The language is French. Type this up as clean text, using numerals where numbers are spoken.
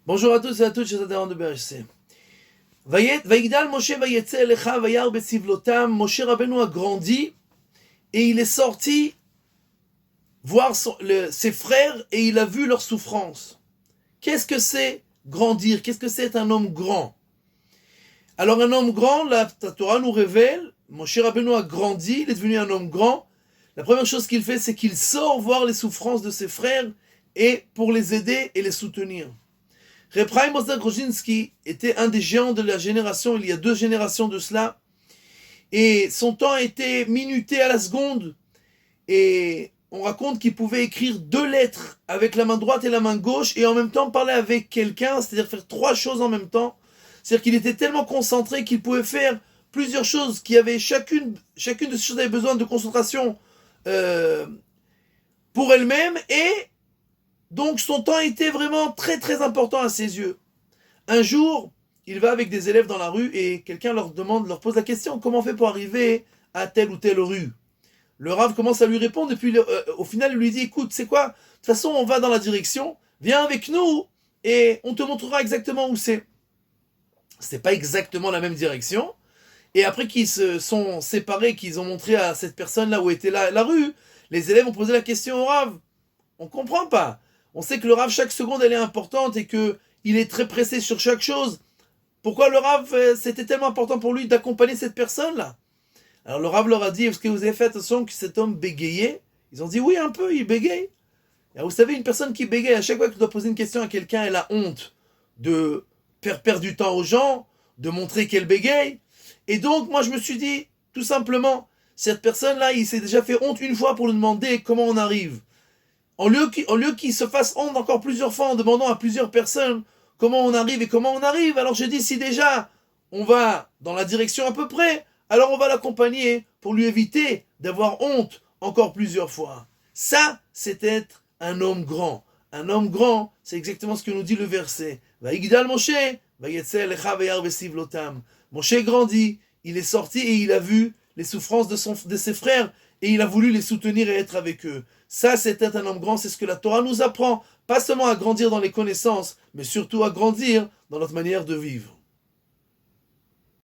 Bonjour à tous et à toutes, chers adhérents de BHC. Vaïgdal Moshe Vayetze Elecha Vayar Betzivlotam. Moshe Rabbeinu a grandi et il est sorti voir ses frères et il a vu leur souffrance. Qu'est-ce que c'est grandir? Qu'est-ce que c'est être un homme grand? Alors un homme grand, la Torah nous révèle, Moshe Rabbeinu a grandi, il est devenu un homme grand. La première chose qu'il fait, c'est qu'il sort voir les souffrances de ses frères et pour les aider et les soutenir. Reb Chaim Ozer Grudzinski était un des géants de la génération, il y a 2 générations de cela, et son temps était minuté à la seconde, et on raconte qu'il pouvait écrire 2 lettres avec la main droite et la main gauche, et en même temps parler avec quelqu'un, c'est-à-dire faire 3 choses en même temps. C'est-à-dire qu'il était tellement concentré qu'il pouvait faire plusieurs choses, qui avaient chacune de ces choses avait besoin de concentration pour elle-même, et donc son temps était vraiment très très important à ses yeux. Un jour, il va avec des élèves dans la rue et quelqu'un leur pose la question: comment on fait pour arriver à telle ou telle rue? Le Rav commence à lui répondre et puis au final il lui dit: écoute, c'est quoi? De toute façon on va dans la direction, viens avec nous et on te montrera exactement où c'est. C'est pas exactement la même direction. Et après qu'ils se sont séparés, qu'ils ont montré à cette personne-là où était la rue, les élèves ont posé la question au Rav. On comprend pas. On sait que le Rav, chaque seconde, elle est importante et qu'il est très pressé sur chaque chose. Pourquoi le Rav, c'était tellement important pour lui d'accompagner cette personne-là? Alors le Rav leur a dit: est-ce que vous avez fait attention que cet homme bégayait? Ils ont dit: oui, un peu, il bégaye. Alors, vous savez, une personne qui bégaye, à chaque fois qu'elle doit poser une question à quelqu'un, elle a honte de faire perdre du temps aux gens, de montrer qu'elle bégaye. Et donc, moi, je me suis dit, tout simplement, cette personne-là, il s'est déjà fait honte une fois pour lui demander comment on arrive. En lieu qu'il se fasse honte encore plusieurs fois en demandant à plusieurs personnes comment on arrive, alors je dis, si déjà on va dans la direction à peu près, alors on va l'accompagner pour lui éviter d'avoir honte encore plusieurs fois. Ça, c'est être un homme grand. Un homme grand, c'est exactement ce que nous dit le verset. Vaïgdal Moshe, Vayetze Elecha Vayar Betzivlotam. Moshe grandit, il est sorti et il a vu les souffrances de ses frères et il a voulu les soutenir et être avec eux. Ça, c'est être un homme grand, c'est ce que la Torah nous apprend. Pas seulement à grandir dans les connaissances, mais surtout à grandir dans notre manière de vivre.